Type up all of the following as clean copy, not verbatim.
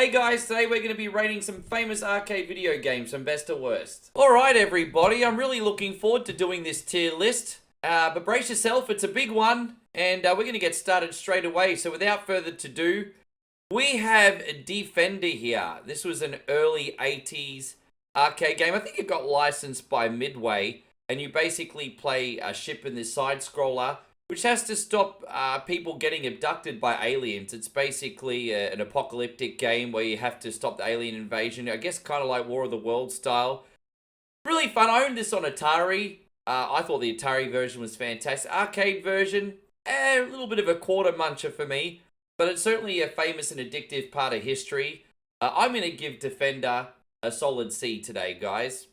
Hey guys, today we're going to be rating some famous arcade video games from best to worst. Alright everybody, I'm really looking forward to doing this tier list. But brace yourself, it's a big one, and we're going to get started straight away. So without further ado, we have Defender here. This was an early 80s arcade game. I think it got licensed by Midway, and you basically play a ship in this side-scroller, which has to stop people getting abducted by aliens. It's basically an apocalyptic game where you have to stop the alien invasion. I guess kind of like War of the Worlds style. Really fun. I owned this on Atari. I thought the Atari version was fantastic. Arcade version, a little bit of a quarter muncher for me. But it's certainly a famous and addictive part of history. I'm going to give Defender a solid C today, guys.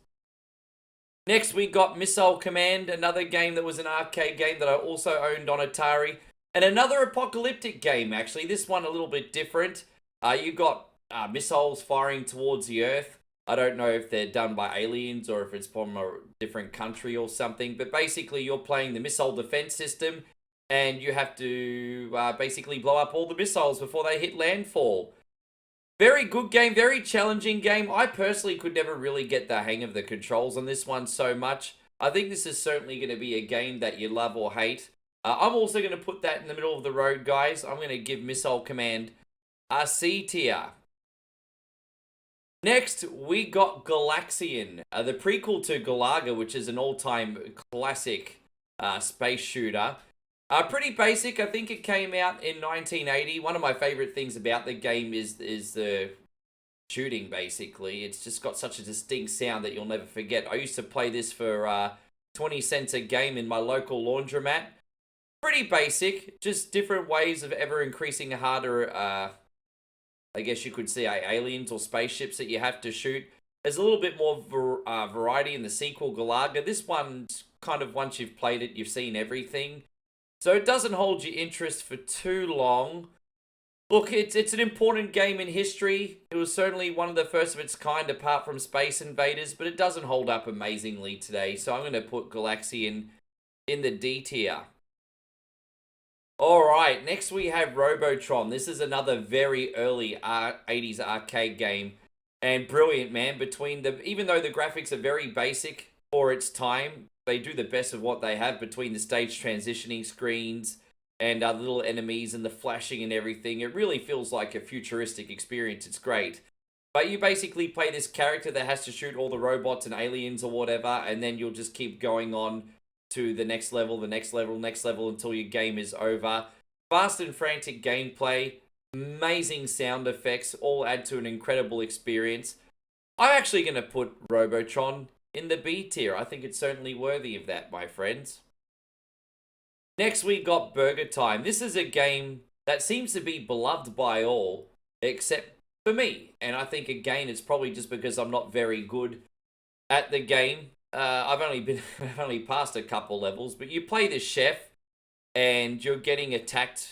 Next, we got Missile Command, another game that was an arcade game that I also owned on Atari. And another apocalyptic game, actually. This one a little bit different. You got missiles firing towards the Earth. I don't know if they're done by aliens or if it's from a different country or something. But basically, you're playing the missile defense system. And you have to basically blow up all the missiles before they hit landfall. Very good game, very challenging game. I personally could never really get the hang of the controls on this one so much. I think this is certainly going to be a game that you love or hate. I'm also going to put that in the middle of the road, guys. I'm going to give Missile Command a C tier. Next, we got Galaxian, the prequel to Galaga, which is an all-time classic space shooter. Pretty basic. I think it came out in 1980. One of my favorite things about the game is the shooting, basically. It's just got such a distinct sound that you'll never forget. I used to play this for 20 cents a game in my local laundromat. Pretty basic. Just different ways of ever increasing harder, I guess you could say, aliens or spaceships that you have to shoot. There's a little bit more variety in the sequel, Galaga. This one's kind of, once you've played it, you've seen everything. So it doesn't hold your interest for too long. Look, it's an important game in history. It was certainly one of the first of its kind apart from Space Invaders, but it doesn't hold up amazingly today. So I'm going to put Galaxian in the D tier. Alright, next we have Robotron. This is another very early 80s arcade game. And brilliant, man. Even though the graphics are very basic for its time, they do the best of what they have between the stage transitioning screens and little enemies and the flashing and everything. It really feels like a futuristic experience. It's great. But you basically play this character that has to shoot all the robots and aliens or whatever, and then you'll just keep going on to the next level, the next level, next level until your game is over. Fast and frantic gameplay, amazing sound effects, all add to an incredible experience. I'm actually going to put Robotron in the B tier. I think it's certainly worthy of that, my friends. Next, we got Burger Time. This is a game that seems to be beloved by all, except for me. And I think, again, it's probably just because I'm not very good at the game. I've only passed a couple levels, but you play this chef, and you're getting attacked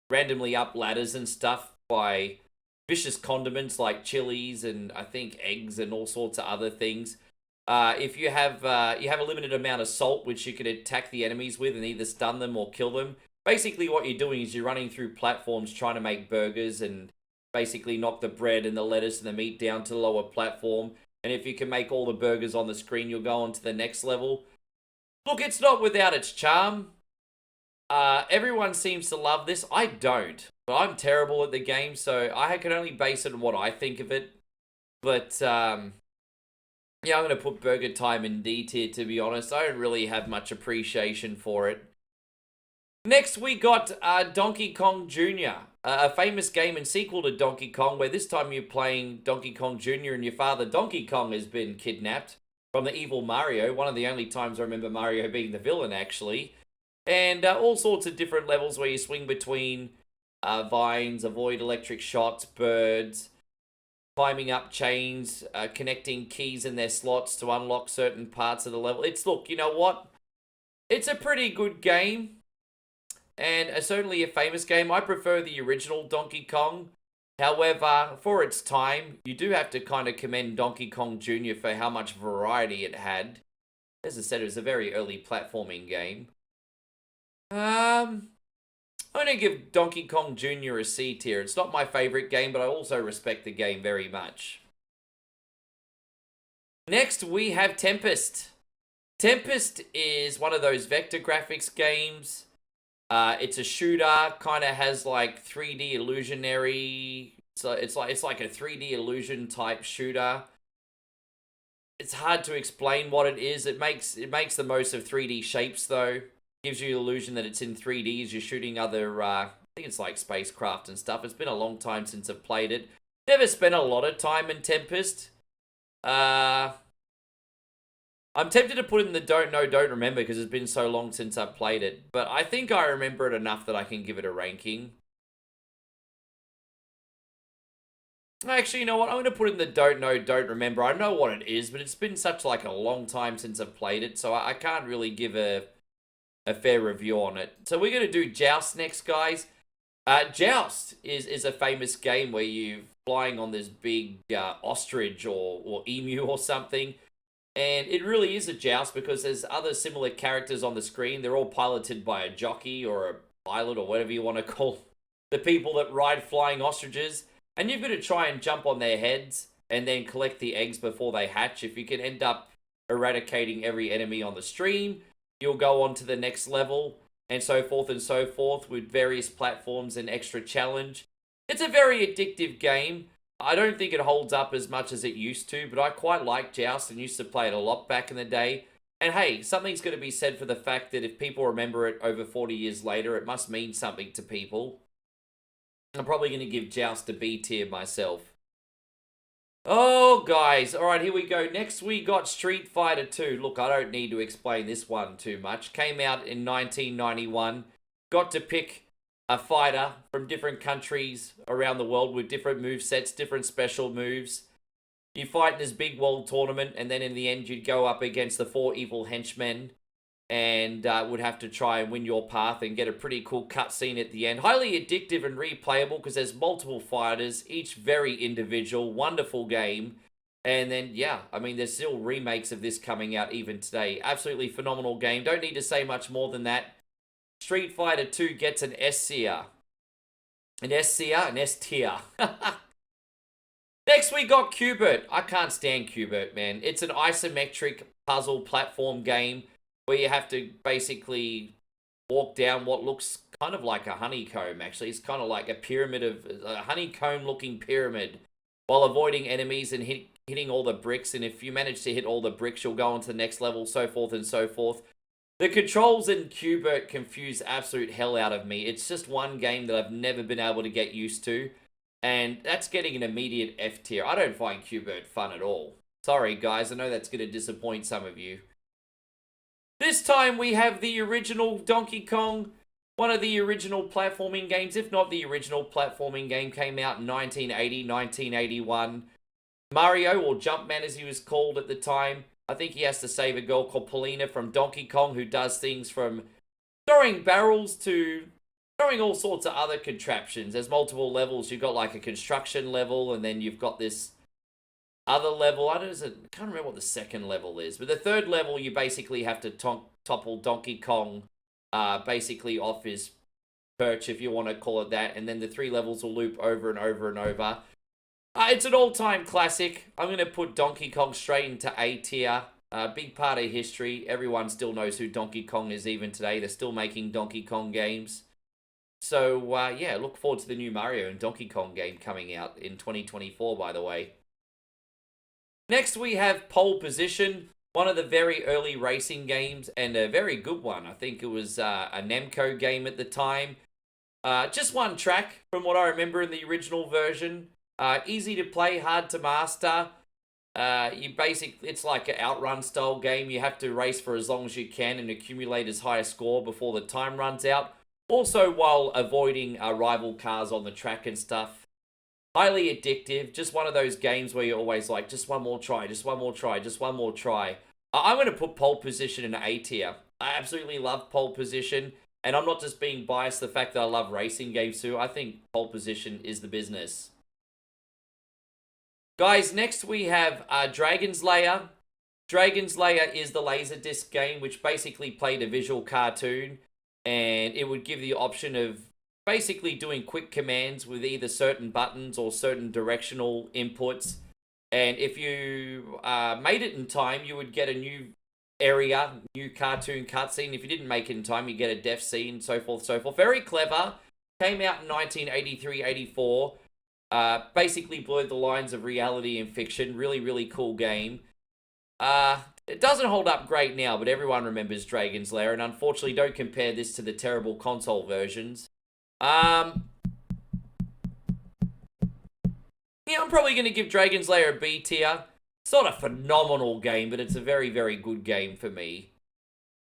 randomly up ladders and stuff by vicious condiments like chilies and I think eggs and all sorts of other things. If you have a limited amount of salt, which you can attack the enemies with and either stun them or kill them. Basically, what you're doing is you're running through platforms trying to make burgers and basically knock the bread and the lettuce and the meat down to the lower platform. And if you can make all the burgers on the screen, you'll go on to the next level. Look, it's not without its charm. Everyone seems to love this. I don't. But I'm terrible at the game, so I can only base it on what I think of it. But, yeah, I'm going to put Burger Time in D tier, to be honest. I don't really have much appreciation for it. Next, we got Donkey Kong Jr., a famous game and sequel to Donkey Kong, where this time you're playing Donkey Kong Jr. and your father, Donkey Kong, has been kidnapped from the evil Mario. One of the only times I remember Mario being the villain, actually. And all sorts of different levels where you swing between vines, avoid electric shots, birds, climbing up chains, connecting keys in their slots to unlock certain parts of the level. Look, you know what? It's a pretty good game. And certainly a famous game. I prefer the original Donkey Kong. However, for its time, you do have to kind of commend Donkey Kong Jr. for how much variety it had. As I said, it was a very early platforming game. I'm going to give Donkey Kong Jr. a C tier. It's not my favorite game, but I also respect the game very much. Next, we have Tempest. Tempest is one of those vector graphics games. It's a shooter, kind of has like 3D illusionary. So it's like a 3D illusion type shooter. It's hard to explain what it is. It makes the most of 3D shapes though. Gives you the illusion that it's in 3D as you're shooting other. I think it's like spacecraft and stuff. It's been a long time since I've played it. Never spent a lot of time in Tempest. I'm tempted to put in the don't know, don't remember because it's been so long since I've played it. But I think I remember it enough that I can give it a ranking. Actually, you know what? I'm going to put in the don't know, don't remember. I know what it is, but it's been such like a long time since I've played it. So I can't really give a fair review on it. So we're going to do Joust next, guys. Joust is a famous game where you're flying on this big ostrich or emu or something. And it really is a joust because there's other similar characters on the screen. They're all piloted by a jockey or a pilot or whatever you want to call the people that ride flying ostriches. And you've got to try and jump on their heads and then collect the eggs before they hatch. If you can end up eradicating every enemy on the stream, you'll go on to the next level and so forth with various platforms and extra challenge. It's a very addictive game. I don't think it holds up as much as it used to, but I quite like Joust and used to play it a lot back in the day. And hey, something's going to be said for the fact that if people remember it over 40 years later, it must mean something to people. I'm probably going to give Joust a B tier myself. Oh, guys. All right, here we go. Next, we got Street Fighter 2. Look, I don't need to explain this one too much. Came out in 1991. Got to pick a fighter from different countries around the world with different movesets, different special moves. You fight in this big world tournament, and then in the end, you'd go up against the 4 evil henchmen and would have to try and win your path and get a pretty cool cutscene at the end. Highly addictive and replayable because there's multiple fighters, each very individual, wonderful game. And then, yeah, I mean, there's still remakes of this coming out even today. Absolutely phenomenal game. Don't need to say much more than that. Street Fighter 2 gets an S tier. An S tier? An S tier. Next, we got Cubert. I can't stand Cubert, man. It's an isometric puzzle platform game where you have to basically walk down what looks kind of like a honeycomb, actually. It's kind of like a pyramid of... a honeycomb-looking pyramid while avoiding enemies and hitting all the bricks. And if you manage to hit all the bricks, you'll go on to the next level, so forth and so forth. The controls in Cubert confuse absolute hell out of me. It's just one game that I've never been able to get used to. And that's getting an immediate F tier. I don't find Cubert fun at all. Sorry, guys. I know that's going to disappoint some of you. This time we have the original Donkey Kong. One of the original platforming games, if not the original platforming game, came out in 1980, 1981. Mario, or Jumpman as he was called at the time. I think he has to save a girl called Paulina from Donkey Kong, who does things from throwing barrels to throwing all sorts of other contraptions. There's multiple levels. You've got like a construction level, and then you've got this other level. I can't remember what the second level is, but the third level, you basically have to topple Donkey Kong basically off his perch, if you want to call it that, and then the 3 levels will loop over and over and over. It's an all-time classic. I'm going to put Donkey Kong straight into A tier. Big part of history. Everyone still knows who Donkey Kong is even today. They're still making Donkey Kong games. So, yeah, look forward to the new Mario and Donkey Kong game coming out in 2024, by the way. Next, we have Pole Position. One of the very early racing games, and a very good one. I think it was a Namco game at the time. Just one track, from what I remember in the original version. Easy to play, hard to master. It's like an Outrun style game. You have to race for as long as you can and accumulate as high a score before the time runs out. Also while avoiding rival cars on the track and stuff. Highly addictive. Just one of those games where you're always like, just one more try, just one more try, just one more try. I'm going to put Pole Position in A tier. I absolutely love Pole Position. And I'm not just being biased the fact that I love racing games too. I think Pole Position is the business. Guys, next we have Dragon's Lair. Dragon's Lair is the Laserdisc game, which basically played a visual cartoon, and it would give the option of basically doing quick commands with either certain buttons or certain directional inputs. And if you made it in time, you would get a new area, new cartoon cutscene. If you didn't make it in time, you get a death scene, so forth, so forth. Very clever. Came out in 1983-84. Basically blurred the lines of reality and fiction. Really, really cool game. It doesn't hold up great now, but everyone remembers Dragon's Lair, and unfortunately don't compare this to the terrible console versions. Yeah, I'm probably going to give Dragon's Lair a B tier. It's not a phenomenal game, but it's a very, very good game for me.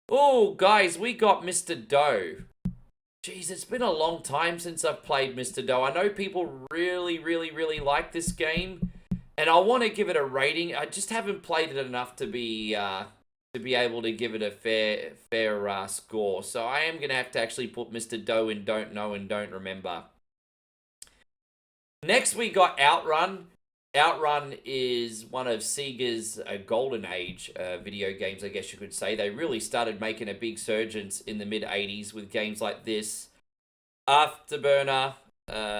Oh, guys, we got Mr. Doe. Jeez, it's been a long time since I've played Mr. Doe. I know people really, really, really like this game, and I want to give it a rating. I just haven't played it enough to be able to give it a fair score. So I am going to have to actually put Mr. Doe in Don't Know and Don't Remember. Next, we got Outrun. Outrun is one of Sega's golden age video games, I guess you could say. They really started making a big surge in the mid-80s with games like this. Afterburner,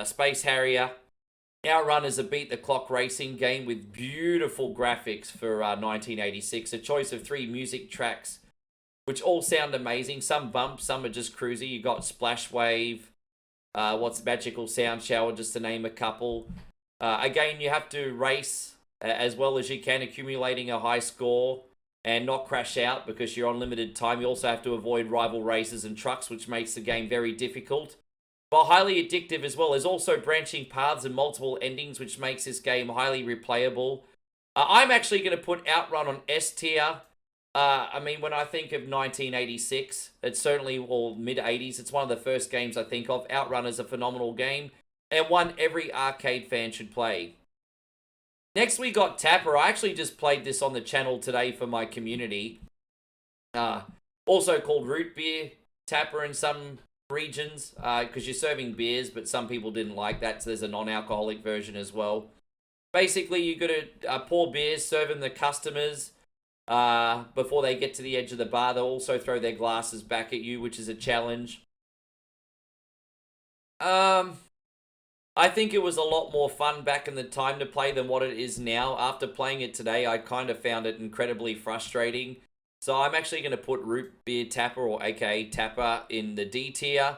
Space Harrier. Outrun is a beat-the-clock racing game with beautiful graphics for 1986. A choice of 3 music tracks, which all sound amazing. Some bumps, some are just cruisy. You got Splash Wave, What's Magical Sound Shower, just to name a couple. Again, you have to race as well as you can, accumulating a high score and not crash out because you're on limited time. You also have to avoid rival races and trucks, which makes the game very difficult, but highly addictive as well. There's also branching paths and multiple endings, which makes this game highly replayable. I'm actually going to put Outrun on S tier. I mean, when I think of 1986, it's certainly, or mid-80s, it's one of the first games I think of. Outrun is a phenomenal game, and one every arcade fan should play. Next, we got Tapper. I actually just played this on the channel today for my community. Also called Root Beer Tapper in some regions, because you're serving beers, but some people didn't like that, so there's a non-alcoholic version as well. Basically, you got to pour beers, serve them the customers before they get to the edge of the bar. They'll also throw their glasses back at you, which is a challenge. I think it was a lot more fun back in the time to play than what it is now. After playing it today, I kind of found it incredibly frustrating. So I'm actually going to put Root Beer Tapper, or aka Tapper, in the D tier.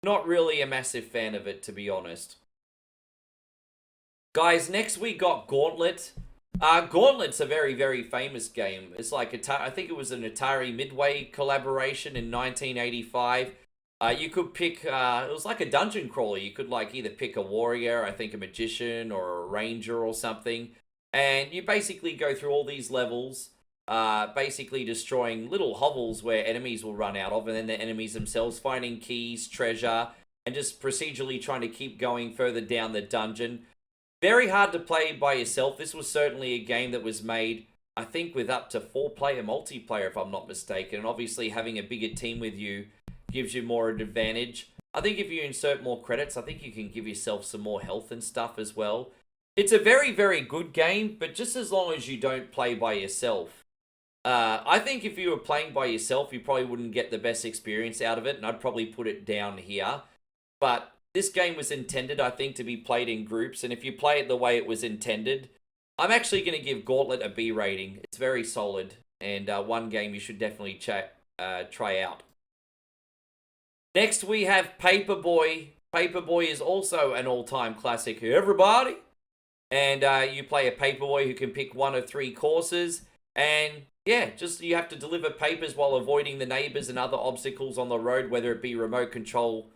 Not really a massive fan of it, to be honest. Guys, next we got Gauntlet. Gauntlet's a very, very famous game. It's like, I think it was an Atari Midway collaboration in 1985. You could pick, it was like a dungeon crawler. You could like either pick a warrior, I think a magician, or a ranger or something. And you basically go through all these levels, basically destroying little hovels where enemies will run out of, and then the enemies themselves finding keys, treasure, and just procedurally trying to keep going further down the dungeon. Very hard to play by yourself. This was certainly a game that was made, I think, with up to 4-player multiplayer, if I'm not mistaken. And obviously having a bigger team with you gives you more an advantage. I think if you insert more credits, I think you can give yourself some more health and stuff as well. It's a very, very good game, but just as long as you don't play by yourself. I think if you were playing by yourself, you probably wouldn't get the best experience out of it, and I'd probably put it down here. But this game was intended, I think, to be played in groups, and if you play it the way it was intended, I'm actually going to give Gauntlet a B rating. It's very solid, and one game you should definitely try out. Next, we have Paperboy. Paperboy is also an all-time classic, everybody. And you play a paperboy who can pick one of 3 courses. And yeah, just you have to deliver papers while avoiding the neighbors and other obstacles on the road, whether it be remote control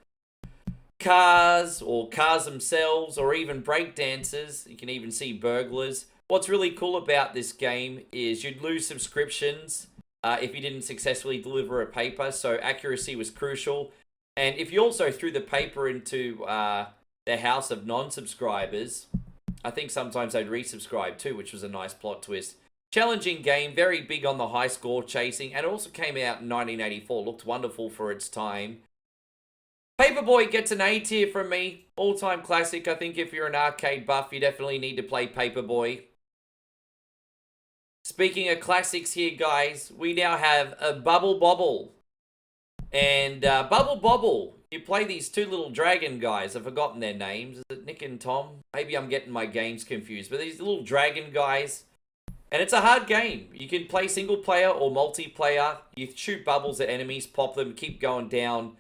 cars or cars themselves or even breakdancers. You can even see burglars. What's really cool about this game is you'd lose subscriptions if you didn't successfully deliver a paper. So accuracy was crucial. And if you also threw the paper into the house of non-subscribers, I think sometimes they'd resubscribe too, which was a nice plot twist. Challenging game, very big on the high score chasing, and it also came out in 1984. Looked wonderful for its time. Paperboy gets an A tier from me. All-time classic. I think if you're an arcade buff, you definitely need to play Paperboy. Speaking of classics here, guys, we now have a Bobble. And Bobble you play these two little dragon guys. I've forgotten their names. Is it Nick and Tom? Maybe I'm getting my games confused. But these little dragon guys. And it's a hard game. You can play single player or multiplayer. You shoot bubbles at enemies, pop them, keep going down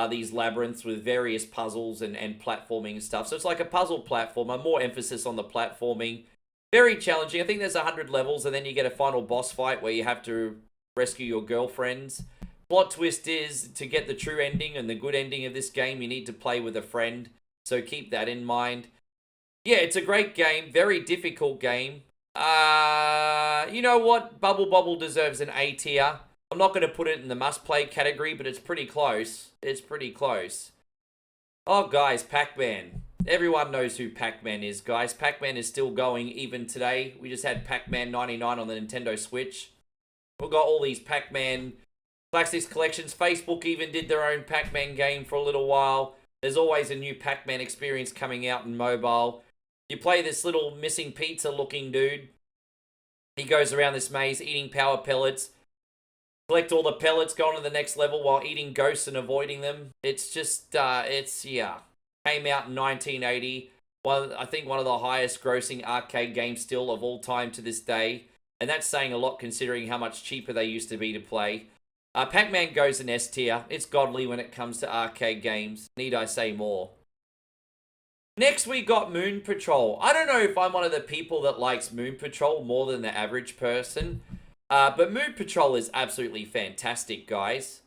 these labyrinths with various puzzles and platforming and stuff. So it's like a puzzle platformer, more emphasis on the platforming. Very challenging. I think there's 100 levels, and then you get a final boss fight where you have to rescue your girlfriends. Plot twist is, to get the true ending and the good ending of this game, you need to play with a friend. So keep that in mind. Yeah, it's a great game. Very difficult game. You know what? Bubble deserves an A tier. I'm not going to put it in the must-play category, but it's pretty close. It's pretty close. Oh, guys, PacMan. Everyone knows who PacMan is, guys. PacMan is still going even today. We just had PacMan 99 on the Nintendo Switch. We've got all these PacMan Classics collections. Facebook even did their own PacMan game for a little while. There's always a new PacMan experience coming out in mobile. You play this little missing pizza looking dude. He goes around this maze eating power pellets. Collect all the pellets, go on to the next level while eating ghosts and avoiding them. It's just, yeah. Came out in 1980. I think one of the highest grossing arcade games still of all time to this day. And that's saying a lot considering how much cheaper they used to be to play. PacMan goes in S tier. It's godly when it comes to arcade games. Need I say more? Next, we got Moon Patrol. I don't know if I'm one of the people that likes Moon Patrol more than the average person. But Moon Patrol is absolutely fantastic, guys.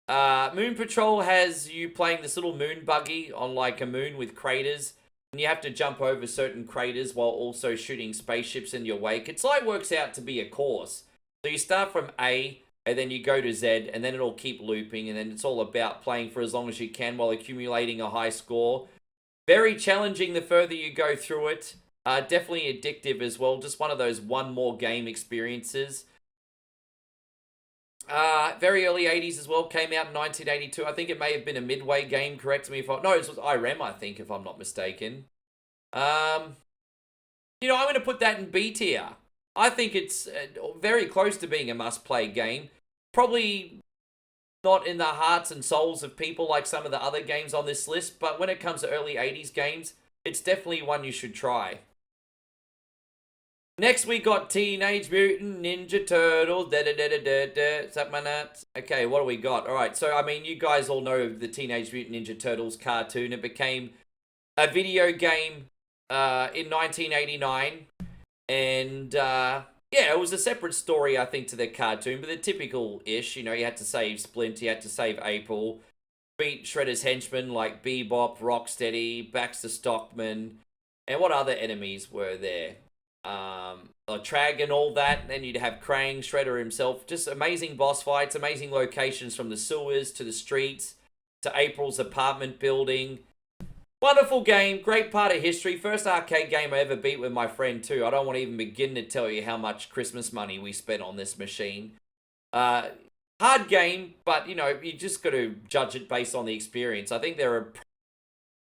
Moon Patrol has you playing this little moon buggy on like a moon with craters. And you have to jump over certain craters while also shooting spaceships in your wake. It's like works out to be a course. So you start from A, and then you go to Z, and then it'll keep looping. And then it's all about playing for as long as you can while accumulating a high score. Very challenging the further you go through it. Definitely addictive as well. Just one of those one more game experiences. Very early 80s as well. Came out in 1982. I think it may have been a midway game. Correct me if I... No, it was IREM, I think, if I'm not mistaken. You know, I'm going to put that in B tier. I think it's very close to being a must-play game. Probably not in the hearts and souls of people like some of the other games on this list, but when it comes to early 80s games, it's definitely one you should try. Next, we got Teenage Mutant Ninja Turtles. Okay, what do we got? All right, so, I mean, you guys all know the Teenage Mutant Ninja Turtles cartoon. It became a video game in 1989. And, yeah, it was a separate story, I think, to the cartoon. But the typical-ish, you know, you had to save Splint, you had to save April. Beat Shredder's henchmen like Bebop, Rocksteady, Baxter Stockman. And what other enemies were there? Trag and all that. Then you'd have Krang, Shredder himself. Just amazing boss fights, amazing locations from the sewers to the streets to April's apartment building. Wonderful game, great part of history. First arcade game I ever beat with my friend too. I don't want to even begin to tell you how much Christmas money we spent on this machine. Hard game, but you know, you just got to judge it based on the experience. I think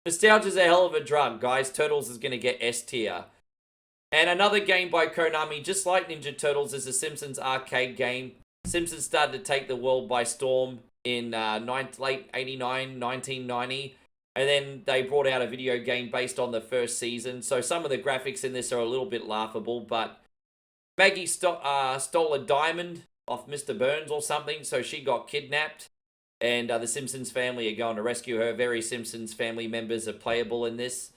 nostalgia's a hell of a drug, guys. Turtles is going to get S tier. And another game by Konami, just like Ninja Turtles, is a Simpsons arcade game. Simpsons started to take the world by storm in late 89, 1990. And then they brought out a video game based on the first season. So some of the graphics in this are a little bit laughable. But Maggie stole a diamond off Mr. Burns or something. So she got kidnapped. And the Simpsons family are going to rescue her. Very Simpsons family members are playable in this.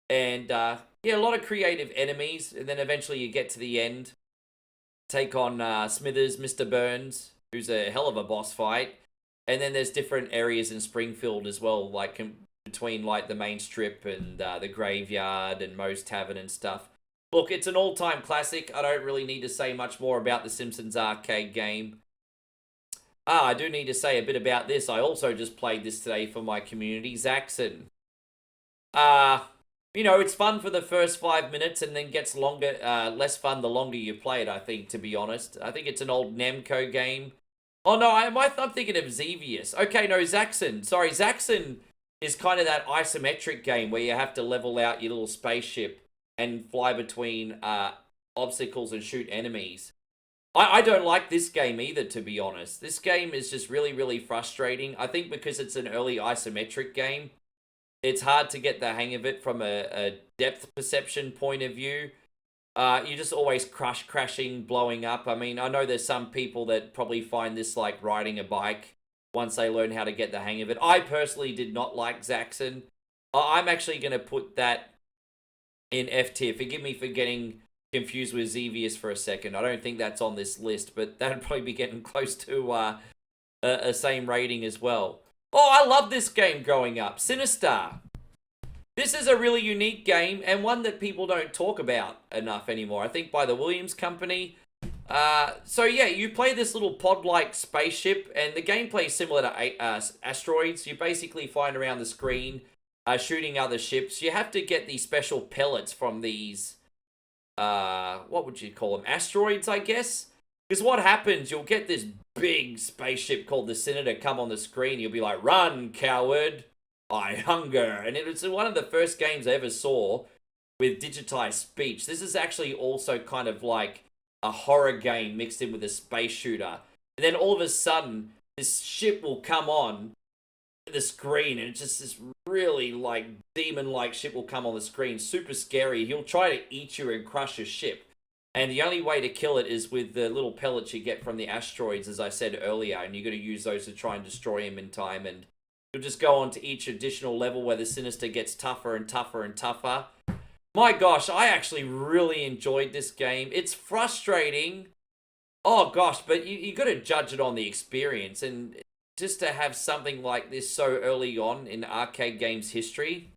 And yeah, a lot of creative enemies. And then eventually you get to the end. Take on Smithers, Mr. Burns, who's a hell of a boss fight. And then there's different areas in Springfield as well, like between like the main strip and the graveyard and Moe's Tavern and stuff. Look, it's an all-time classic. I don't really need to say much more about the Simpsons arcade game. I do need to say a bit about this. I also just played this today for my community, Zaxxon. You know, it's fun for the first 5 minutes and then gets longer, less fun the longer you play it, I think, to be honest. I think it's an old Namco game. Oh, no, I'm thinking of Xevious. Okay, no, Zaxxon. Sorry, Zaxxon is kind of that isometric game where you have to level out your little spaceship and fly between obstacles and shoot enemies. I don't like this game either, to be honest. This game is just really, really frustrating. I think because it's an early isometric game, it's hard to get the hang of it from a depth perception point of view. You're just always crashing, blowing up. I mean, I know there's some people that probably find this like riding a bike once they learn how to get the hang of it. I personally did not like Zaxxon. I'm actually going to put that in F tier. Forgive me for getting confused with Xevious for a second. I don't think that's on this list, but that'd probably be getting close to a same rating as well. Oh, I love this game growing up. Sinistar. This is a really unique game and one that people don't talk about enough anymore. I think by the Williams Company. So yeah, you play this little pod-like spaceship, and the gameplay is similar to Asteroids. You basically flying around the screen, shooting other ships. You have to get these special pellets from these, what would you call them? Asteroids, I guess? Because what happens, you'll get this big spaceship called the Senator come on the screen. You'll be like, run, coward, I hunger. And it was one of the first games I ever saw with digitized speech. This is actually also kind of like a horror game mixed in with a space shooter. And then all of a sudden, this ship will come on the screen, and it's just this really like demon-like ship will come on the screen. Super scary. He'll try to eat you and crush your ship. And the only way to kill it is with the little pellets you get from the asteroids, as I said earlier. And you're going to use those to try and destroy him in time. And you'll just go on to each additional level where the Sinister gets tougher and tougher and tougher. My gosh, I actually really enjoyed this game. It's frustrating. Oh gosh, but you got to judge it on the experience. And just to have something like this so early on in arcade games history.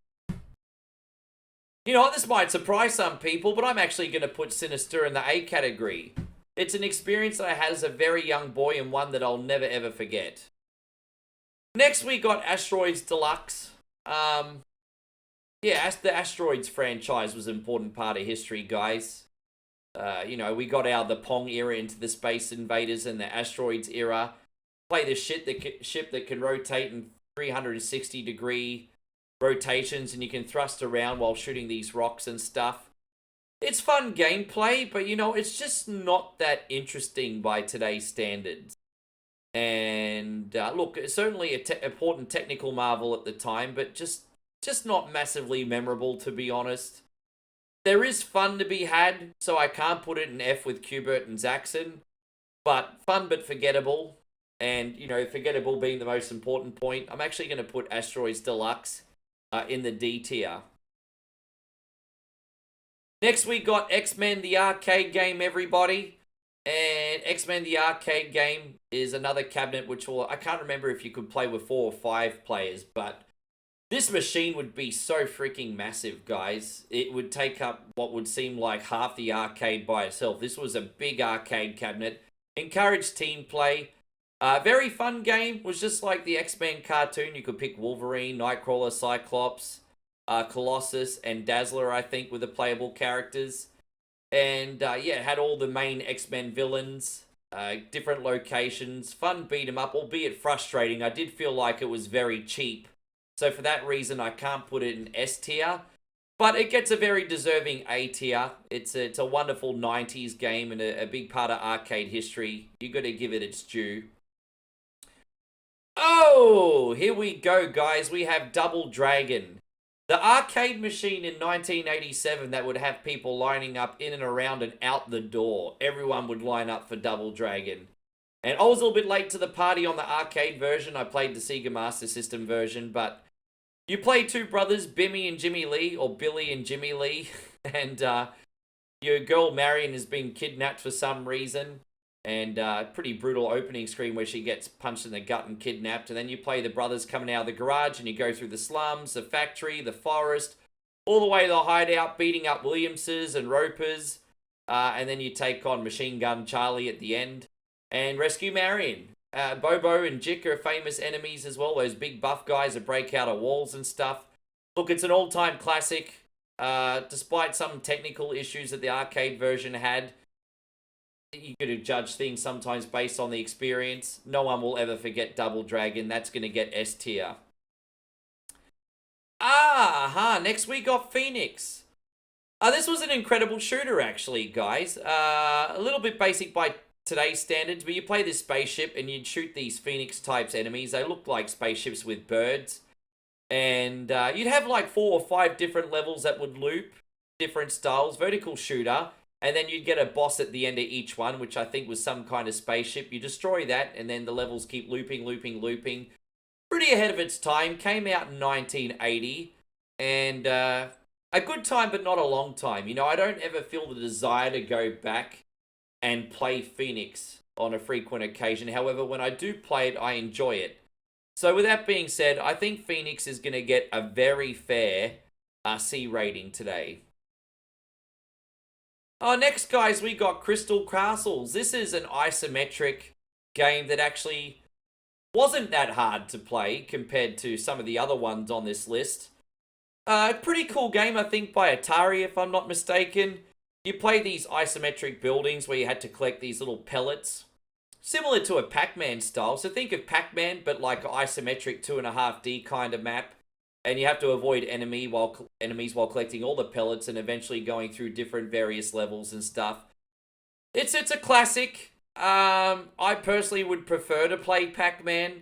You know, this might surprise some people, but I'm actually going to put Sinister in the A category. It's an experience that I had as a very young boy and one that I'll never ever forget. Next we got Asteroids Deluxe. Yeah, the Asteroids franchise was an important part of history, guys. You know, we got out of the Pong era into the Space Invaders and the Asteroids era. Play the ship that can rotate in 360-degree rotations, and you can thrust around while shooting these rocks and stuff. It's fun gameplay, but you know, it's just not that interesting by today's standards. And look, it's certainly an important technical marvel at the time, but just not massively memorable, to be honest. There is fun to be had, so I can't put it in F with Cubert and Zaxxon, but fun but forgettable. And, you know, forgettable being the most important point, I'm actually going to put Asteroids Deluxe in the D tier. Next we got X-Men the arcade game, everybody. And X-Men the arcade game is another cabinet which will... I can't remember if you could play with 4 or 5 players, but this machine would be so freaking massive, guys. It would take up what would seem like half the arcade by itself. This was a big arcade cabinet. Encouraged team play. Very fun game. It was just like the X-Men cartoon. You could pick Wolverine, Nightcrawler, Cyclops, Colossus, and Dazzler, I think, were the playable characters. And yeah, it had all the main X-Men villains, different locations, fun beat 'em up, albeit frustrating. I did feel like it was very cheap. So for that reason, I can't put it in S tier. But it gets a very deserving A tier. It's a wonderful 90s game and a big part of arcade history. You got to give it its due. Oh, here we go, guys. We have Double Dragon. The arcade machine in 1987 that would have people lining up in and around and out the door. Everyone would line up for Double Dragon. And I was a little bit late to the party on the arcade version. I played the Sega Master System version, but you play 2 brothers, Bimmy and Jimmy Lee, or Billy and Jimmy Lee, and your girl Marion has been kidnapped for some reason. And pretty brutal opening screen where she gets punched in the gut and kidnapped. And then you play the brothers coming out of the garage and you go through the slums, the factory, the forest, all the way to the hideout, beating up Williamses and Ropers. And then you take on Machine Gun Charlie at the end and rescue Marion. Bobo and Jick are famous enemies as well. Those big buff guys that break out of walls and stuff. Look, it's an all-time classic. Despite some technical issues that the arcade version had, you could judge things sometimes based on the experience. No one will ever forget Double Dragon. That's going to get S tier. Next we got Phoenix. This was an incredible shooter, actually, guys. A little bit basic by today's standards, but you play this spaceship and you'd shoot these Phoenix types enemies. They look like spaceships with birds. And you'd have like 4 or 5 different levels that would loop, different styles, vertical shooter. And then you'd get a boss at the end of each one, which I think was some kind of spaceship. You destroy that, and then the levels keep looping, looping, looping. Pretty ahead of its time. Came out in 1980. And a good time, but not a long time. You know, I don't ever feel the desire to go back and play Phoenix on a frequent occasion. However, when I do play it, I enjoy it. So with that being said, I think Phoenix is going to get a very fair C rating today. Next, guys, we got Crystal Castles. This is an isometric game that actually wasn't that hard to play compared to some of the other ones on this list. Pretty cool game, I think, by Atari, if I'm not mistaken. You play these isometric buildings where you had to collect these little pellets. Similar to a PacMan style. So think of PacMan, but like isometric 2.5D kind of map. And you have to avoid enemies while collecting all the pellets and eventually going through different various levels and stuff. It's a classic. I personally would prefer to play PacMan,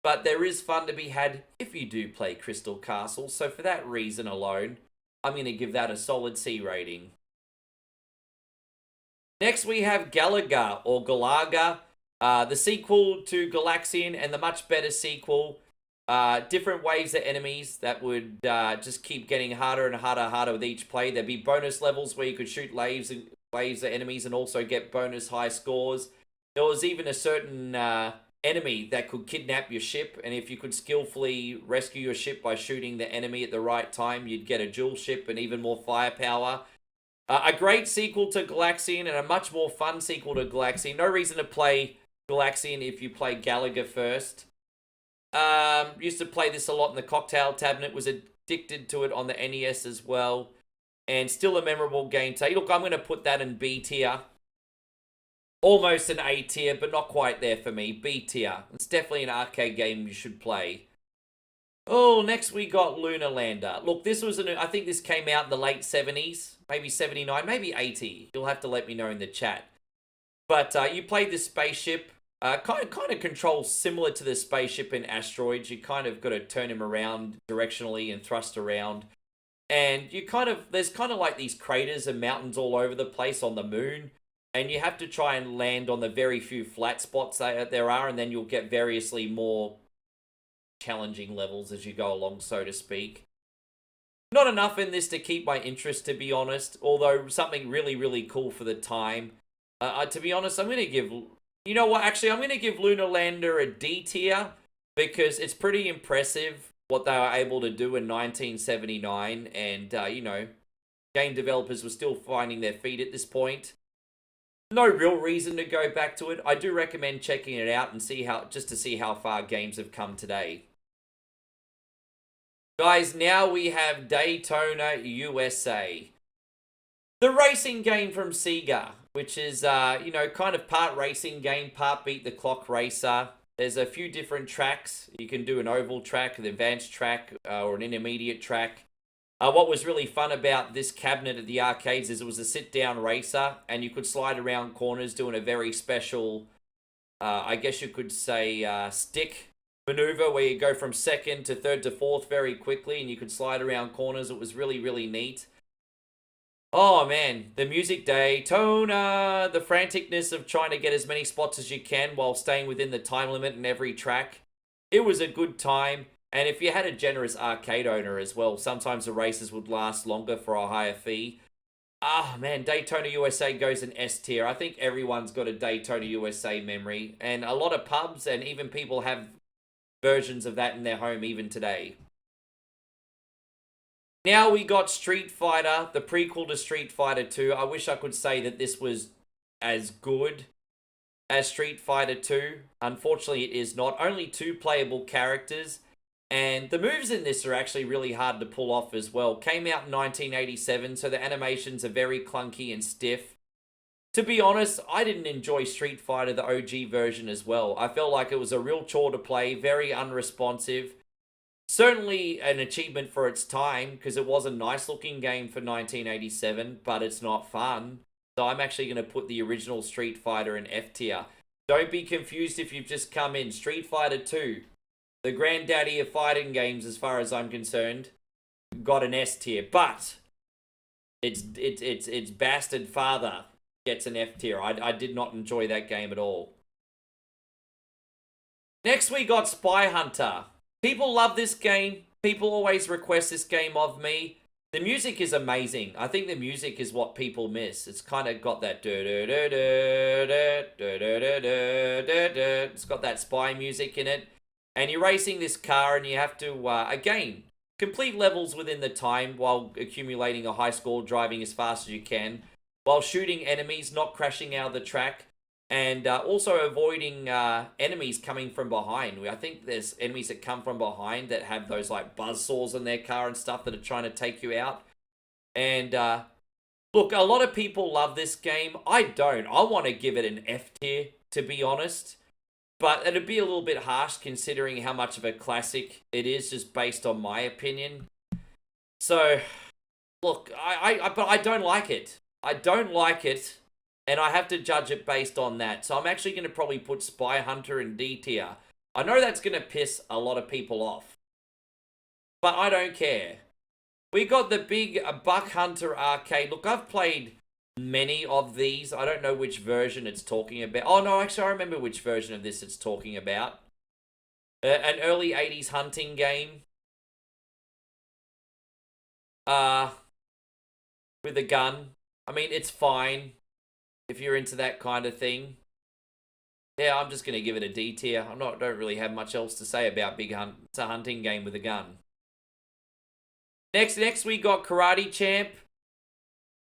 but there is fun to be had if you do play Crystal Castle. So for that reason alone, I'm going to give that a solid C rating. Next we have Galaga or Galaga, the sequel to Galaxian and the much better sequel. Different waves of enemies that would just keep getting harder and harder with each play. There'd be bonus levels where you could shoot waves of enemies and also get bonus high scores. There was even a certain enemy that could kidnap your ship, and if you could skillfully rescue your ship by shooting the enemy at the right time, you'd get a dual ship and even more firepower. A great sequel to Galaxian and a much more fun sequel to Galaxian. No reason to play Galaxian if you play Galaga first. Used to play this a lot in the cocktail cabinet, was addicted to it on the NES as well, and still a memorable game today. Look, I'm going to put that in B tier. Almost an A tier, but not quite there for me. B tier. It's definitely an arcade game you should play. Oh, next we got Lunar Lander. Look, this was I think this came out in the late 70s, maybe 79, maybe 80. You'll have to let me know in the chat. But you played this spaceship. Kind of controls similar to the spaceship in Asteroids. You kind of got to turn him around directionally and thrust around. And there's kind of like these craters and mountains all over the place on the moon. And you have to try and land on the very few flat spots there are. And then you'll get variously more challenging levels as you go along, so to speak. Not enough in this to keep my interest, to be honest. Although something really, really cool for the time. To be honest, I'm going to give... You know what? Actually, I'm going to give Lunar Lander a D tier because it's pretty impressive what they were able to do in 1979. And, you know, game developers were still finding their feet at this point. No real reason to go back to it. I do recommend checking it out and just to see how far games have come today. Guys, now we have Daytona USA. The racing game from Sega, which is, you know, kind of part racing game, part beat the clock racer. There's a few different tracks. You can do an oval track, an advanced track, or an intermediate track. What was really fun about this cabinet at the arcades is it was a sit-down racer, and you could slide around corners doing a very special, I guess you could say, stick maneuver where you go from second to third to fourth very quickly, and you could slide around corners. It was really, really neat. Oh man, the music, Daytona, the franticness of trying to get as many spots as you can while staying within the time limit in every track. It was a good time, and if you had a generous arcade owner as well, sometimes the races would last longer for a higher fee. Man, Daytona USA goes in S tier. I think everyone's got a Daytona USA memory, and a lot of pubs and even people have versions of that in their home even today. Now we got Street Fighter, the prequel to Street Fighter 2. I wish I could say that this was as good as Street Fighter 2. Unfortunately, it is not. Only 2 playable characters. And the moves in this are actually really hard to pull off as well. Came out in 1987, so the animations are very clunky and stiff. To be honest, I didn't enjoy Street Fighter, the OG version as well. I felt like it was a real chore to play, very unresponsive. Certainly an achievement for its time, because it was a nice looking game for 1987, but it's not fun. So I'm actually going to put the original Street Fighter in F tier. Don't be confused if you've just come in. Street Fighter 2, the granddaddy of fighting games as far as I'm concerned, got an S tier. But its bastard father gets an F tier. I did not enjoy that game at all. Next we got Spy Hunter. People love this game. People always request this game of me. The music is amazing. I think the music is what people miss. It's kind of got that it's got that spy music in it. And you're racing this car and you have to, again, complete levels within the time while accumulating a high score, driving as fast as you can, while shooting enemies, not crashing out of the track, and also avoiding enemies coming from behind. I think there's enemies that come from behind that have those like buzzsaws in their car and stuff that are trying to take you out. And look, a lot of people love this game. I don't. I want to give it an F tier, to be honest. But it'd be a little bit harsh considering how much of a classic it is, just based on my opinion. So, look, but I don't like it. I don't like it. And I have to judge it based on that. So I'm actually going to probably put Spy Hunter in D tier. I know that's going to piss a lot of people off. But I don't care. We got the big Buck Hunter arcade. Look, I've played many of these. I don't know which version it's talking about. Oh, no, actually, I remember which version of this it's talking about. An early 80s hunting game. With a gun. I mean, it's fine if you're into that kind of thing. Yeah, I'm just going to give it a D tier. Don't really have much else to say about Big Hunt. It's a hunting game with a gun. Next we got Karate Champ.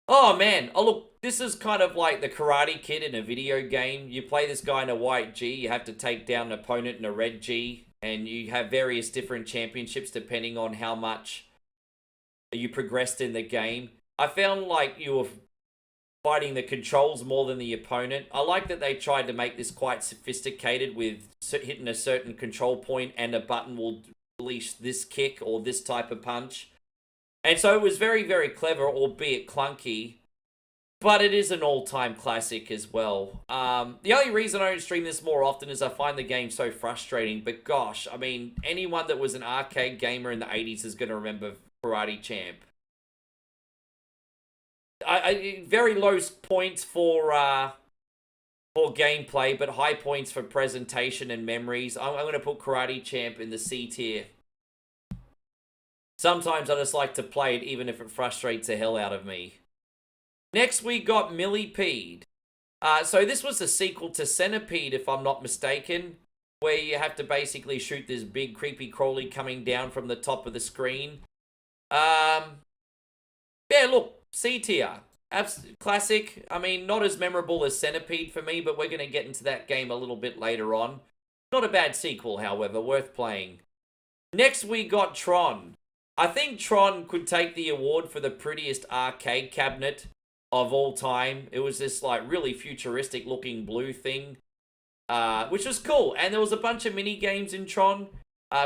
Oh, man. Oh, look, this is kind of like the Karate Kid in a video game. You play this guy in a white G. You have to take down an opponent in a red G. And you have various different championships depending on how much you progressed in the game. I found like you were fighting the controls more than the opponent. I like that they tried to make this quite sophisticated with hitting a certain control point and a button will release this kick or this type of punch. And so it was very, very clever, albeit clunky. But it is an all-time classic as well. The only reason I don't stream this more often is I find the game so frustrating. But gosh, I mean, anyone that was an arcade gamer in the 80s is going to remember Karate Champ. Very low points for gameplay, but high points for presentation and memories. I'm going to put Karate Champ in the C tier. Sometimes I just like to play it, even if it frustrates the hell out of me. Next, we got Millipede. So this was a sequel to Centipede, if I'm not mistaken, where you have to basically shoot this big creepy crawly coming down from the top of the screen. Yeah, look. C tier. Classic. I mean, not as memorable as Centipede for me, but we're going to get into that game a little bit later on. Not a bad sequel, however. Worth playing. Next, we got Tron. I think Tron could take the award for the prettiest arcade cabinet of all time. It was this, like, really futuristic looking blue thing, which was cool. And there was a bunch of mini games in Tron,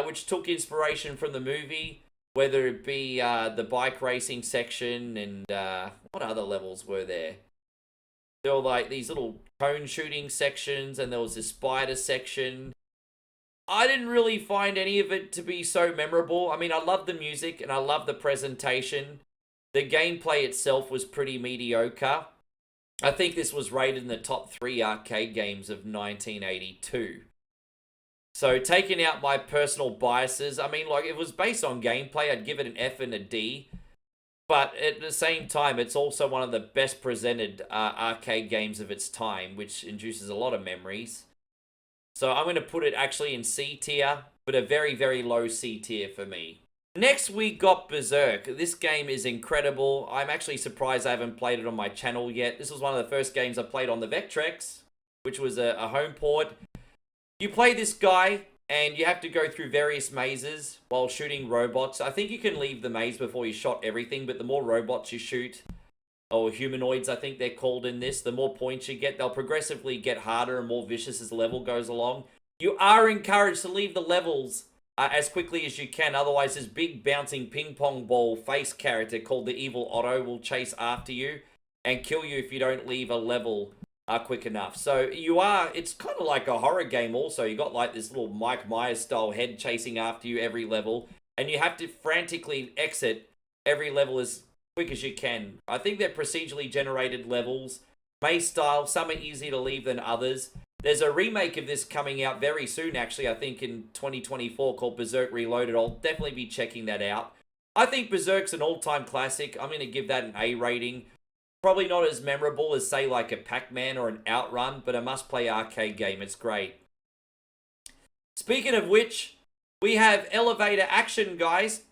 which took inspiration from the movie. Whether it be the bike racing section and what other levels were there? There were like these little cone shooting sections and there was this spider section. I didn't really find any of it to be so memorable. I mean, I love the music and I love the presentation. The gameplay itself was pretty mediocre. I think this was rated in the top 3 arcade games of 1982. So, taking out my personal biases, I mean, like, if it was based on gameplay, I'd give it an F and a D. But at the same time, it's also one of the best presented arcade games of its time, which induces a lot of memories. So, I'm going to put it actually in C tier, but a very, very low C tier for me. Next, we got Berserk. This game is incredible. I'm actually surprised I haven't played it on my channel yet. This was one of the first games I played on the Vectrex, which was a home port. You play this guy, and you have to go through various mazes while shooting robots. I think you can leave the maze before you shot everything, but the more robots you shoot, or humanoids I think they're called in this, the more points you get. They'll progressively get harder and more vicious as the level goes along. You are encouraged to leave the levels as quickly as you can, otherwise this big bouncing ping pong ball face character called the Evil Otto will chase after you. and kill you if you don't leave a level quick enough. So it's kind of like a horror game also. You got like this little Mike Myers style head chasing after you every level, and you have to frantically exit every level as quick as you can. I think they're procedurally generated levels, maze style. Some are easier to leave than others. There's a remake of this coming out very soon, actually, I think in 2024, called Berserk Reloaded. I'll definitely be checking that out. I think Berserk's an all-time classic. I'm going to give that an A rating. Probably not as memorable as, say, like a PacMan or an Outrun, but a must-play arcade game. It's great. Speaking of which, we have Elevator Action, guys.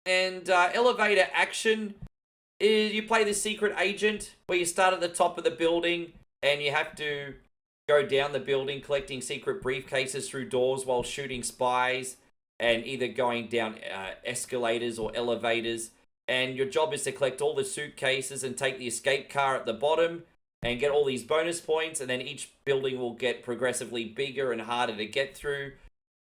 And Elevator Action is you play the secret agent where you start at the top of the building and you have to go down the building collecting secret briefcases through doors while shooting spies and either going down escalators or elevators. And your job is to collect all the suitcases and take the escape car at the bottom and get all these bonus points. And then each building will get progressively bigger and harder to get through.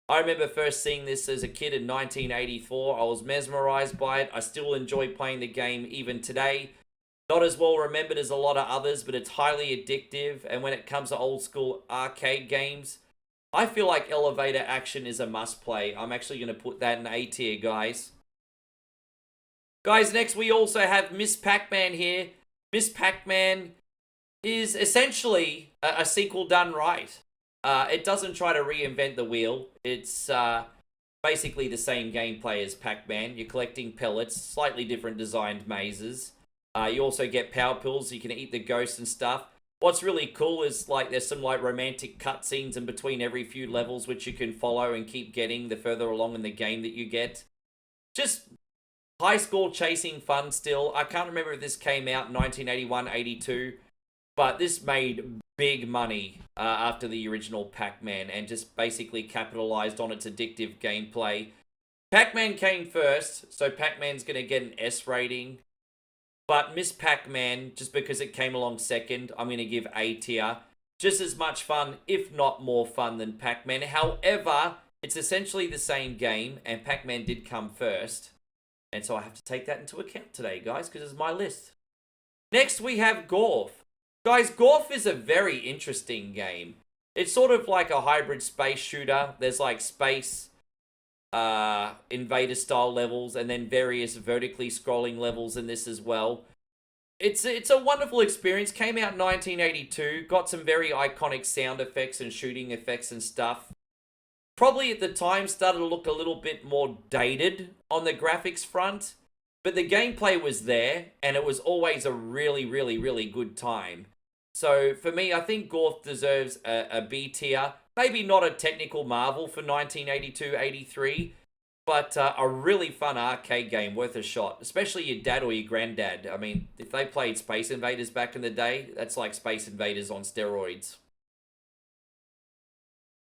I remember first seeing this as a kid in 1984. I was mesmerized by it. I still enjoy playing the game even today. Not as well remembered as a lot of others, but it's highly addictive. And when it comes to old school arcade games, I feel like Elevator Action is a must play. I'm actually going to put that in A tier, guys. Guys, next we also have Miss Pac-Man here. Miss Pac-Man is essentially a sequel done right. It doesn't try to reinvent the wheel. It's basically the same gameplay as Pac-Man. You're collecting pellets, slightly different designed mazes. You also get power pills, so you can eat the ghosts and stuff. What's really cool is like there's some like romantic cutscenes in between every few levels which you can follow and keep getting the further along in the game that you get. Just high score chasing fun still. I can't remember if this came out in 1981, 82, but this made big money after the original Pac-Man and just basically capitalized on its addictive gameplay. Pac-Man came first, so Pac-Man's going to get an S rating. But Miss Pac-Man, just because it came along second, I'm going to give A tier. Just as much fun, if not more fun than Pac-Man. However, it's essentially the same game, and Pac-Man did come first. And so I have to take that into account today, guys, because it's my list. Next, we have Golf. Guys, Golf is a very interesting game. It's sort of like a hybrid space shooter. There's like space invader style levels and then various vertically scrolling levels in this as well. It's a wonderful experience. Came out in 1982. Got some very iconic sound effects and shooting effects and stuff. Probably at the time started to look a little bit more dated on the graphics front. But the gameplay was there, and it was always a really, really, really good time. So for me, I think Golf deserves a B tier. Maybe not a technical marvel for 1982-83, but a really fun arcade game worth a shot. Especially your dad or your granddad. I mean, if they played Space Invaders back in the day, that's like Space Invaders on steroids.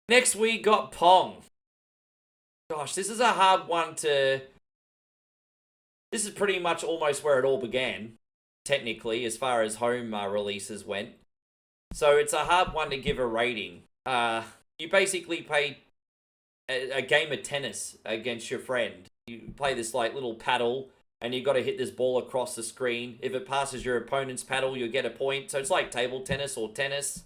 Next, we got Pong. Gosh, this is a hard one to... This is pretty much almost where it all began, technically, as far as home releases went. So it's a hard one to give a rating. You basically play a game of tennis against your friend. You play this like little paddle, and you've got to hit this ball across the screen. If it passes your opponent's paddle, you'll get a point. So it's like table tennis or tennis.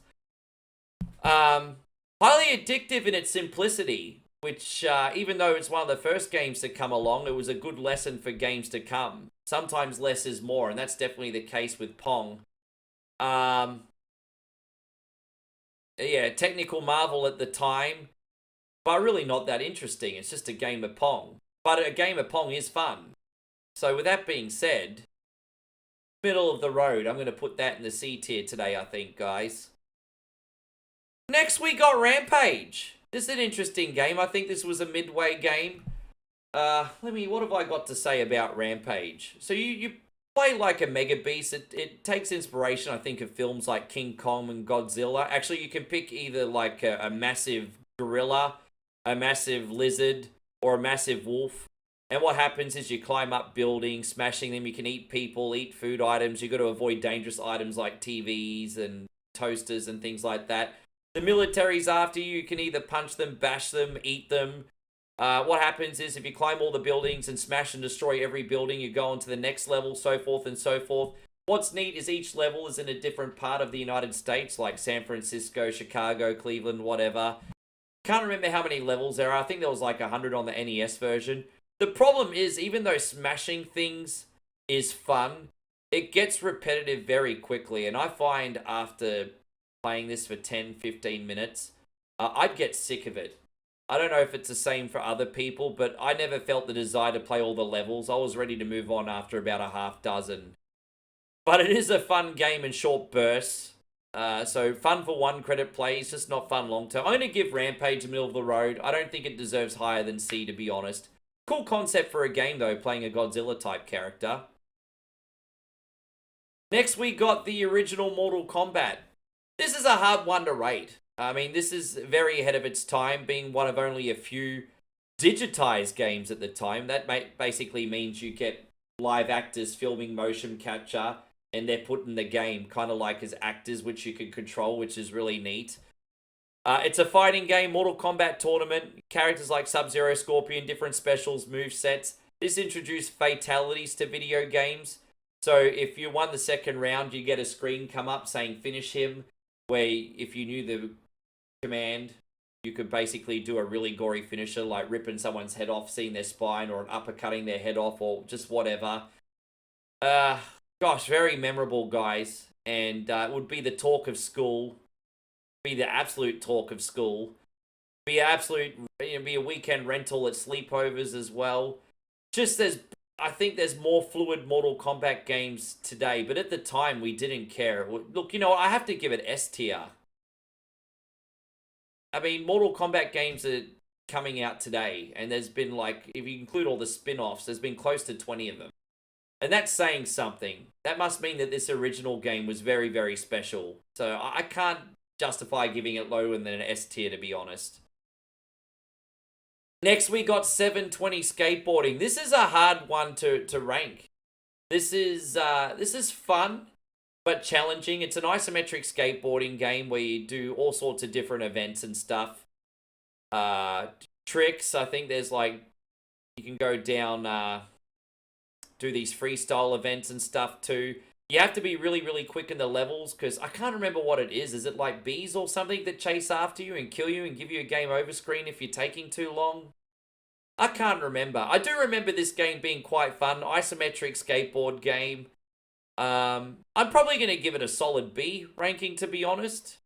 Highly addictive in its simplicity. Which, even though it's one of the first games to come along, it was a good lesson for games to come. Sometimes less is more, and that's definitely the case with Pong. Yeah, technical marvel at the time, but really not that interesting. It's just a game of Pong. But a game of Pong is fun. So with that being said, middle of the road, I'm going to put that in the C tier today, I think, guys. Next, we got Rampage. This is an interesting game. I think this was a midway game. What have I got to say about Rampage? So you play like a mega beast. It takes inspiration, I think, of films like King Kong and Godzilla. Actually, you can pick either like a massive gorilla, a massive lizard, or a massive wolf. And what happens is you climb up buildings, smashing them. You can eat people, eat food items. You've got to avoid dangerous items like TVs and toasters and things like that. The military's after you. You can either punch them, bash them, eat them. What happens is if you climb all the buildings and smash and destroy every building, you go on to the next level, so forth and so forth. What's neat is each level is in a different part of the United States, like San Francisco, Chicago, Cleveland, whatever. Can't remember how many levels there are. I think there was like 100 on the NES version. The problem is, even though smashing things is fun, it gets repetitive very quickly. And I find after playing this for 10, 15 minutes, I'd get sick of it. I don't know if it's the same for other people, but I never felt the desire to play all the levels. I was ready to move on after about a half dozen. But it is a fun game in short bursts. So fun for one credit plays, just not fun long term. I'm going to give Rampage middle of the road. I don't think it deserves higher than C, to be honest. Cool concept for a game, though, playing a Godzilla-type character. Next, we got the original Mortal Kombat. This is a hard one to rate. I mean, this is very ahead of its time, being one of only a few digitized games at the time. That basically means you get live actors filming motion capture, and they're put in the game, kind of like as actors, which you can control, which is really neat. It's a fighting game, Mortal Kombat tournament. Characters like Sub-Zero, Scorpion, different specials, move sets. This introduced fatalities to video games. So if you won the second round, you get a screen come up saying finish him, where if you knew the command, you could basically do a really gory finisher, like ripping someone's head off, seeing their spine, or an uppercutting their head off, or just whatever. Gosh, very memorable, guys. And it would be the talk of school. Be the absolute talk of school. Be a weekend rental at sleepovers as well. I think there's more fluid Mortal Kombat games today, but at the time we didn't care. Look, I have to give it S tier. I mean, Mortal Kombat games are coming out today, and there's been like, if you include all the spin-offs, there's been close to 20 of them. And that's saying something. That must mean that this original game was very, very special. So I can't justify giving it lower than an S tier, to be honest. Next, we got 720 Skateboarding. This is a hard one to rank. This is fun, but challenging. It's an isometric skateboarding game where you do all sorts of different events and stuff. Tricks, I think there's like, you can go down, do these freestyle events and stuff too. You have to be really, really quick in the levels, because I can't remember what it is. Is it like bees or something that chase after you and kill you and give you a game over screen if you're taking too long? I can't remember. I do remember this game being quite fun. Isometric skateboard game. I'm probably going to give it a solid B ranking, to be honest.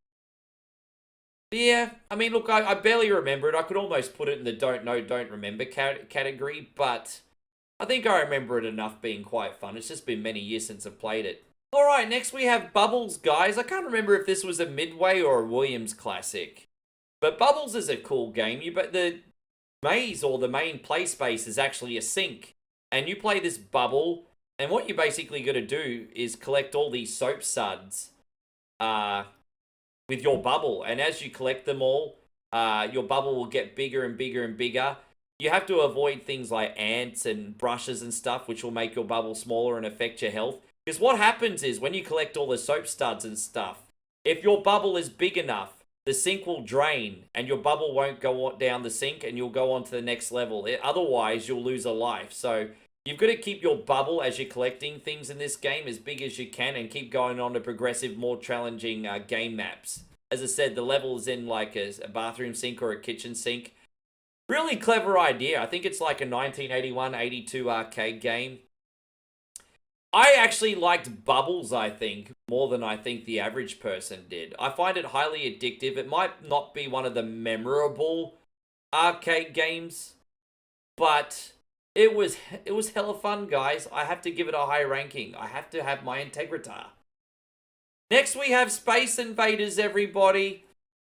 Yeah, I mean, look, I barely remember it. I could almost put it in the don't know, don't remember category, but I think I remember it enough being quite fun. It's just been many years since I've played it. Alright, next we have Bubbles, guys. I can't remember if this was a Midway or a Williams classic. But Bubbles is a cool game. The maze, or the main play space, is actually a sink. And you play this bubble, and what you basically got to do is collect all these soap suds with your bubble. And as you collect them all, your bubble will get bigger and bigger and bigger. You have to avoid things like ants and brushes and stuff, which will make your bubble smaller and affect your health. Because what happens is, when you collect all the soap studs and stuff, if your bubble is big enough, the sink will drain, and your bubble won't go down the sink, and you'll go on to the next level. Otherwise, you'll lose a life. So you've got to keep your bubble, as you're collecting things in this game, as big as you can, and keep going on to progressive, more challenging game maps. As I said, the level is in like a bathroom sink or a kitchen sink. Really clever idea. I think it's like a 1981-82 arcade game. I actually liked Bubbles, I think, more than I think the average person did. I find it highly addictive. It might not be one of the memorable arcade games, but it was hella fun, guys. I have to give it a high ranking. I have to have my integrity. Next, we have Space Invaders, everybody.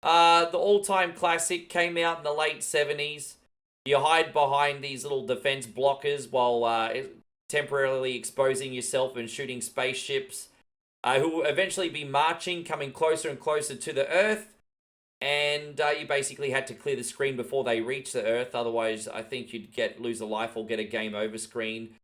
The all-time classic, came out in the late 70s. You hide behind these little defense blockers while temporarily exposing yourself and shooting spaceships who will eventually be marching, coming closer and closer to the Earth. And you basically had to clear the screen before they reach the Earth. Otherwise, I think you'd lose a life or get a game over screen.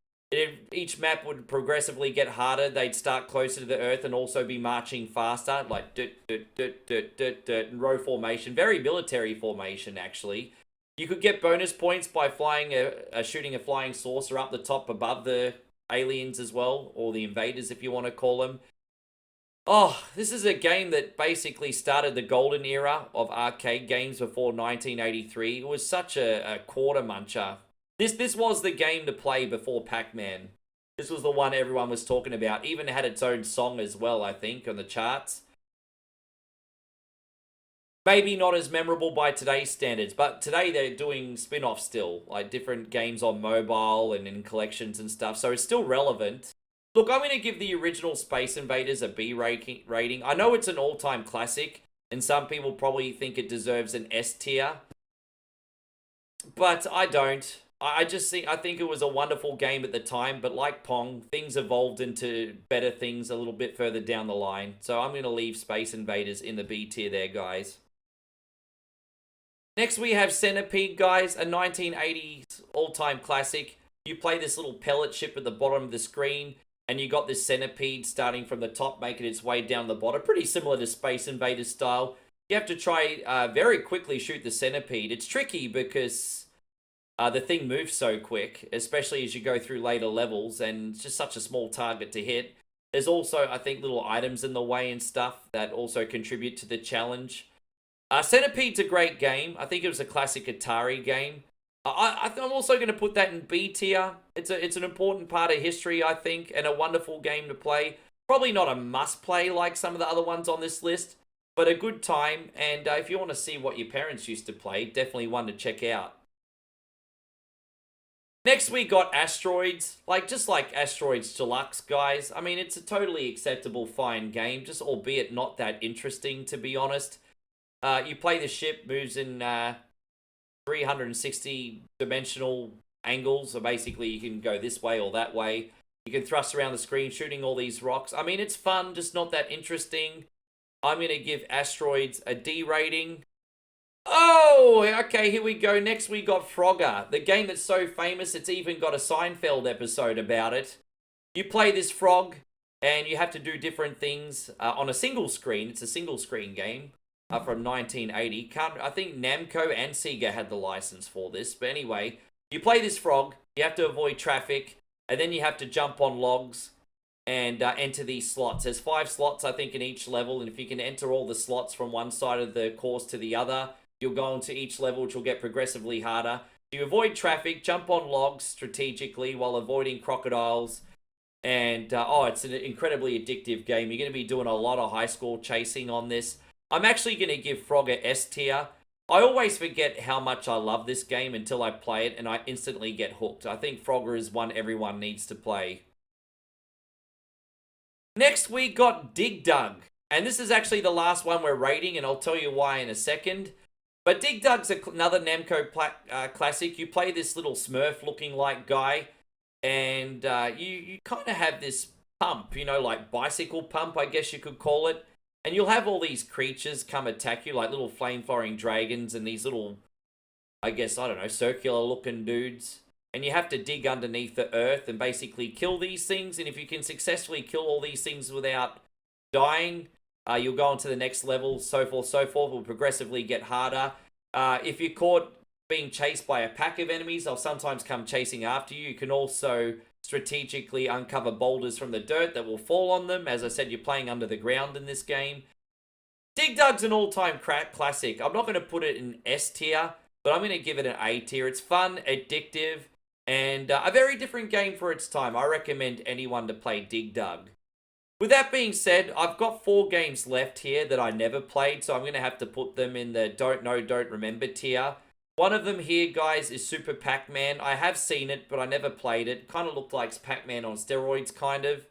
Each map would progressively get harder. They'd start closer to the Earth and also be marching faster, like in row formation. Very military formation, actually. You could get bonus points by shooting a flying saucer up the top above the aliens as well, or the Invaders if you want to call them. Oh, this is a game that basically started the golden era of arcade games before 1983. It was such a quarter muncher. This was the game to play before Pac-Man. This was the one everyone was talking about. Even had its own song as well, I think, on the charts. Maybe not as memorable by today's standards, but today they're doing spin-offs still, like different games on mobile and in collections and stuff, so it's still relevant. Look, I'm going to give the original Space Invaders a B rating. I know it's an all-time classic, and some people probably think it deserves an S tier, but I don't. I think it was a wonderful game at the time, but like Pong, things evolved into better things a little bit further down the line, so I'm going to leave Space Invaders in the B tier there, guys. Next, we have Centipede, guys, a 1980s all-time classic. You play this little pellet ship at the bottom of the screen, and you got this centipede starting from the top, making its way down the bottom. Pretty similar to Space Invaders style. You have to try very quickly shoot the centipede. It's tricky because the thing moves so quick, especially as you go through later levels, and it's just such a small target to hit. There's also, I think, little items in the way and stuff that also contribute to the challenge. Centipede's a great game. I think it was a classic Atari game. I'm also going to put that in B tier. It's an important part of history, I think, and a wonderful game to play. Probably not a must-play like some of the other ones on this list, but a good time. And if you want to see what your parents used to play, definitely one to check out. Next, we got Asteroids. Just like Asteroids Deluxe, guys. I mean, it's a totally acceptable, fine game, just albeit not that interesting, to be honest. You play the ship, moves in 360 dimensional angles. So basically, you can go this way or that way. You can thrust around the screen, shooting all these rocks. I mean, it's fun, just not that interesting. I'm going to give Asteroids a D rating. Oh, okay, here we go. Next, we got Frogger, the game that's so famous, it's even got a Seinfeld episode about it. You play this frog, and you have to do different things on a single screen. It's a single screen game. From 1980. I think Namco and Sega had the license for this. But anyway, you play this frog, you have to avoid traffic, and then you have to jump on logs and enter these slots. There's 5 slots, I think, in each level, and if you can enter all the slots from one side of the course to the other, you'll go into each level, which will get progressively harder. You avoid traffic, jump on logs strategically while avoiding crocodiles, and it's an incredibly addictive game. You're going to be doing a lot of high score chasing on this. I'm actually going to give Frogger S tier. I always forget how much I love this game until I play it, and I instantly get hooked. I think Frogger is one everyone needs to play. Next, we got Dig Dug. And this is actually the last one we're rating, and I'll tell you why in a second. But Dig Dug's another Namco classic. You play this little Smurf-looking like guy, and you kind of have this pump, like bicycle pump, I guess you could call it. And you'll have all these creatures come attack you, like little flame-throwing dragons and these little, circular-looking dudes. And you have to dig underneath the earth and basically kill these things. And if you can successfully kill all these things without dying, you'll go on to the next level, so forth, so forth. It will progressively get harder. If you're caught being chased by a pack of enemies, they'll sometimes come chasing after you. You can also strategically uncover boulders from the dirt that will fall on them. As I said, you're playing under the ground in this game. Dig Dug's an all-time classic. I'm not going to put it in S tier, but I'm going to give it an A tier. It's fun, addictive, and a very different game for its time. I recommend anyone to play Dig Dug. With that being said, I've got 4 games left here that I never played, so I'm going to have to put them in the don't know, don't remember tier. One of them here, guys, is Super Pac-Man. I have seen it, but I never played it. Kind of looked like Pac-Man on steroids, kind of.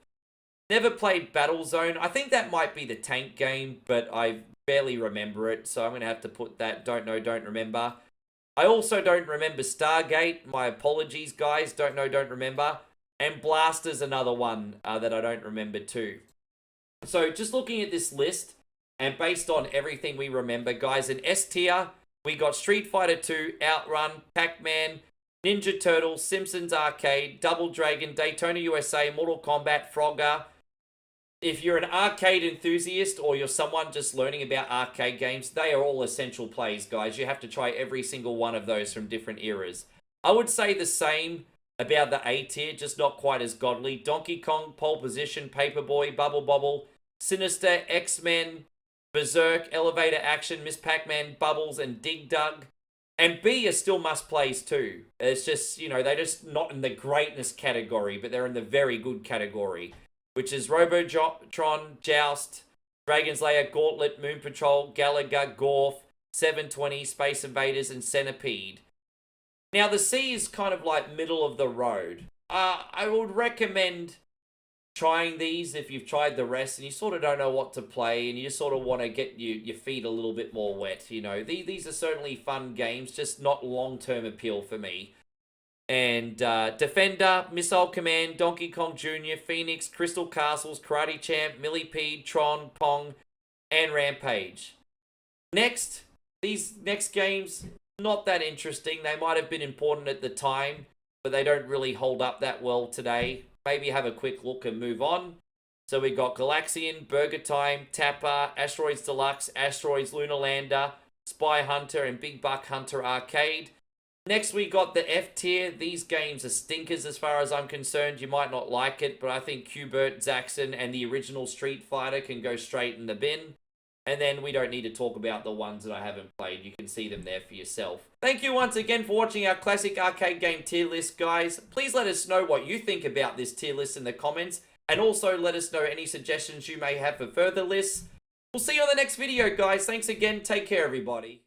Never played Battlezone. I think that might be the tank game, but I barely remember it, so I'm going to have to put that don't know, don't remember. I also don't remember Stargate. My apologies, guys. Don't know, don't remember. And Blaster's another one that I don't remember too. So just looking at this list, and based on everything we remember, guys, in S tier, we got Street Fighter 2, Outrun, Pac-Man, Ninja Turtles, Simpsons Arcade, Double Dragon, Daytona USA, Mortal Kombat, Frogger. If you're an arcade enthusiast or you're someone just learning about arcade games, they are all essential plays, guys. You have to try every single one of those from different eras. I would say the same about the A tier, just not quite as godly. Donkey Kong, Pole Position, Paperboy, Bubble Bobble, Sinister, X-Men, Berserk, Elevator Action, Miss Pac-Man, Bubbles, and Dig Dug. And B are still must-plays too. It's just, you know, they're just not in the greatness category, but they're in the very good category, which is Robotron, Joust, Dragon's Lair, Gauntlet, Moon Patrol, Galaga, Gorf, 720, Space Invaders, and Centipede. Now, the C is kind of like middle of the road. I would recommend trying these if you've tried the rest and you sort of don't know what to play and you just sort of want to get your feet a little bit more wet. You know, these are certainly fun games, just not long-term appeal for me. And Defender, Missile Command, Donkey Kong Jr., Phoenix, Crystal Castles, Karate Champ, Millipede, Tron, Pong, and Rampage. Next, these next games, not that interesting. They might have been important at the time, but they don't really hold up that well today. Maybe have a quick look and move on. So we got Galaxian, Burger Time, Tapper, Asteroids Deluxe, Asteroids Lunar Lander, Spy Hunter, and Big Buck Hunter Arcade. Next we got the F tier. These games are stinkers as far as I'm concerned. You might not like it, but I think Cubert, Zaxxon, and the original Street Fighter can go straight in the bin. And then we don't need to talk about the ones that I haven't played. You can see them there for yourself. Thank you once again for watching our classic arcade game tier list, guys. Please let us know what you think about this tier list in the comments. And also let us know any suggestions you may have for further lists. We'll see you on the next video, guys. Thanks again. Take care, everybody.